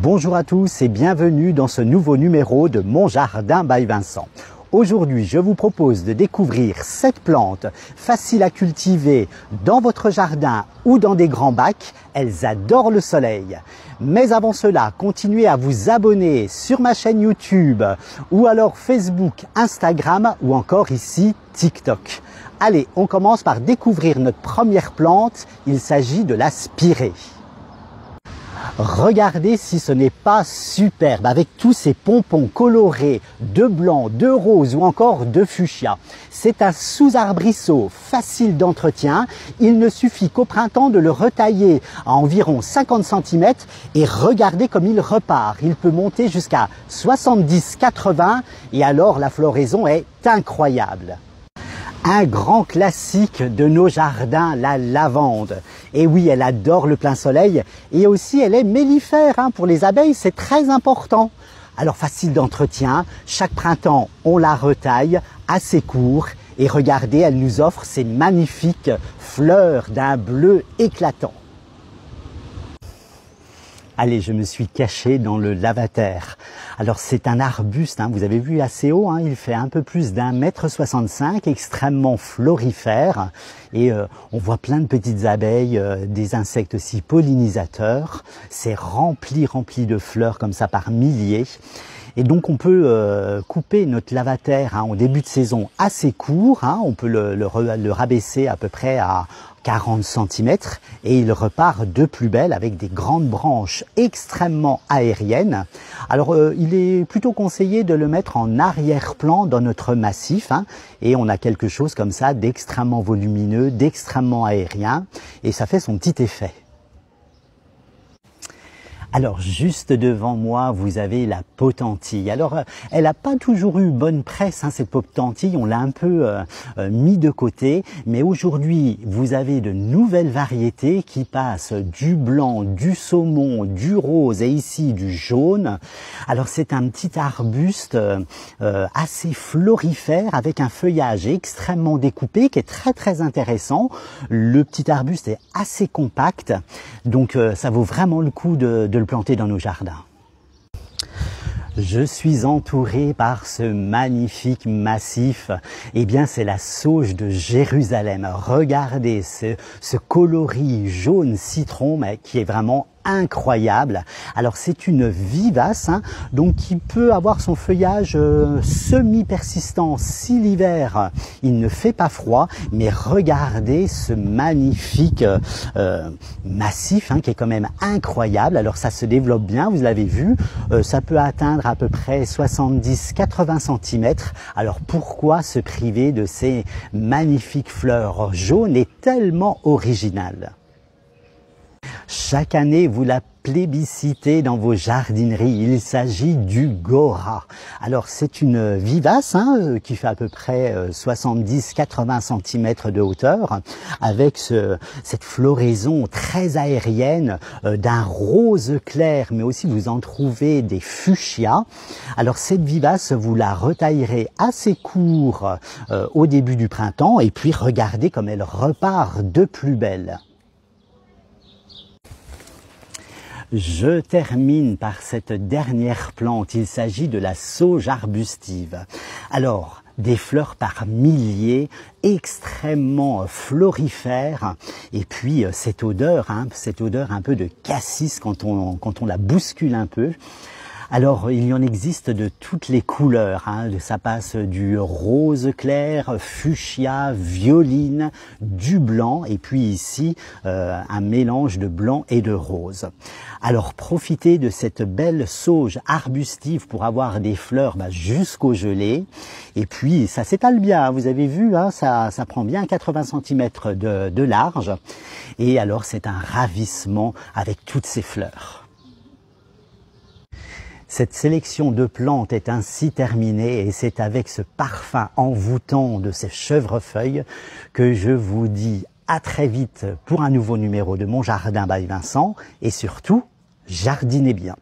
Bonjour à tous et bienvenue dans ce nouveau numéro de Mon Jardin by Vincent. Aujourd'hui, je vous propose de découvrir 7 plantes faciles à cultiver dans votre jardin ou dans des grands bacs. Elles adorent le soleil. Mais avant cela, continuez à vous abonner sur ma chaîne YouTube ou alors Facebook, Instagram ou encore ici TikTok. Allez, on commence par découvrir notre première plante. Il s'agit de la spirée. Regardez si ce n'est pas superbe avec tous ces pompons colorés de blanc, de rose ou encore de fuchsia. C'est un sous-arbrisseau facile d'entretien. Il ne suffit qu'au printemps de le retailler à environ 50 cm et regardez comme il repart. Il peut monter jusqu'à 70-80 et alors la floraison est incroyable. Un grand classique de nos jardins, la lavande. Et oui, elle adore le plein soleil et aussi elle est mellifère. Pour les abeilles, c'est très important. Alors facile d'entretien, chaque printemps, on la retaille assez court. Et regardez, elle nous offre ces magnifiques fleurs d'un bleu éclatant. Allez, je me suis caché dans le lavater. Alors c'est un arbuste, vous avez vu assez haut, il fait un peu plus d'1,65 m, extrêmement florifère. Et on voit plein de petites abeilles, des insectes aussi pollinisateurs. C'est rempli de fleurs comme ça par milliers. Et donc on peut couper notre lavater au début de saison assez court, on peut le rabaisser à peu près à 40 cm et il repart de plus belle avec des grandes branches extrêmement aériennes. Alors il est plutôt conseillé de le mettre en arrière-plan dans notre massif et on a quelque chose comme ça d'extrêmement volumineux, d'extrêmement aérien et ça fait son petit effet. Alors juste devant moi, vous avez la potentille. Alors elle n'a pas toujours eu bonne presse, cette potentille, on l'a un peu mis de côté. Mais aujourd'hui, vous avez de nouvelles variétés qui passent du blanc, du saumon, du rose et ici du jaune. Alors c'est un petit arbuste assez florifère avec un feuillage extrêmement découpé qui est très intéressant. Le petit arbuste est assez compact, donc ça vaut vraiment le coup de le planter dans nos jardins. Je suis entouré par ce magnifique massif. Eh bien, c'est la sauge de Jérusalem. Regardez ce coloris jaune citron, mais qui est vraiment incroyable. Alors c'est une vivace, donc qui peut avoir son feuillage semi-persistant si l'hiver il ne fait pas froid, mais regardez ce magnifique massif qui est quand même incroyable. Alors ça se développe bien, vous l'avez vu, ça peut atteindre à peu près 70-80 cm. Alors pourquoi se priver de ces magnifiques fleurs jaunes et tellement originales? Chaque année, vous la plébiscitez dans vos jardineries. Il s'agit du Gora. Alors, c'est une vivace qui fait à peu près 70-80 cm de hauteur avec cette floraison très aérienne d'un rose clair, mais aussi vous en trouvez des fuchsias. Alors, cette vivace, vous la retaillerez assez court au début du printemps et puis regardez comme elle repart de plus belle. Je termine par cette dernière plante, il s'agit de la sauge arbustive. Alors, des fleurs par milliers, extrêmement florifères, et puis cette odeur un peu de cassis quand on la bouscule un peu. Alors, il y en existe de toutes les couleurs, ça passe du rose clair, fuchsia, violine, du blanc, et puis ici, un mélange de blanc et de rose. Alors, profitez de cette belle sauge arbustive pour avoir des fleurs jusqu'au gelé, et puis ça s'étale bien, vous avez vu, ça prend bien 80 cm de large, et alors c'est un ravissement avec toutes ces fleurs. Cette sélection de plantes est ainsi terminée et c'est avec ce parfum envoûtant de ces chèvrefeuilles que je vous dis à très vite pour un nouveau numéro de Mon Jardin by Vincent et surtout, jardinez bien.